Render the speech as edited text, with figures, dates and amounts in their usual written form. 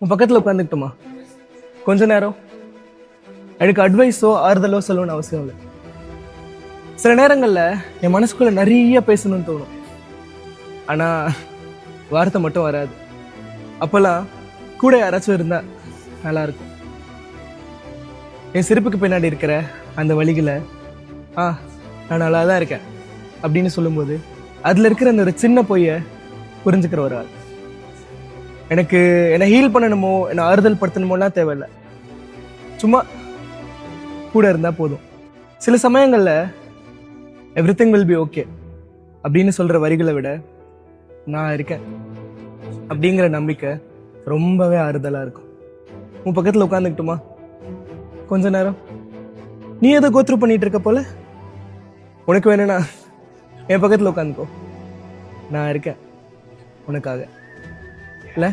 உன் பக்கத்தில் உட்காந்துக்கிட்டுமா கொஞ்ச நேரம்? எனக்கு அட்வைஸோ ஆறுதலோ சொல்லணும்னு அவசியம் இல்லை. சில நேரங்களில் என் மனசுக்குள்ள நிறைய பேசணும்னு தோணும், ஆனால் வார்த்தை மட்டும் வராது. அப்போல்லாம் கூட யாராச்சும் இருந்தா நல்லா இருக்கும். என் சிரிப்புக்கு பின்னாடி இருக்கிற அந்த வழிகளை நான் நல்லா தான் இருக்கேன் அப்படின்னு சொல்லும்போது அதில் இருக்கிற அந்த ஒரு சின்ன பொய்யை புரிஞ்சுக்கிற ஒரு ஆள். எனக்கு என்னை ஹீல் பண்ணணுமோ என்னை ஆறுதல் படுத்தணுமோலாம் தேவையில்லை, சும்மா கூட இருந்தால் போதும். சில சமயங்களில் எவ்ரிதிங் வில் பி ஓகே அப்படின்னு சொல்கிற வரிகளை விட நான் இருக்கேன் அப்படிங்கிற நம்பிக்கை ரொம்பவே ஆறுதலாக இருக்கும். உன் பக்கத்தில் உட்காந்துக்கிட்டுமா கொஞ்ச நேரம்? நீ எதை கோத்ரூ பண்ணிட்டு இருக்க போல, உனக்கு வேணும்னா என் பக்கத்தில் உட்காந்துக்கோ, நான் இருக்கேன் உனக்காக. இல்லை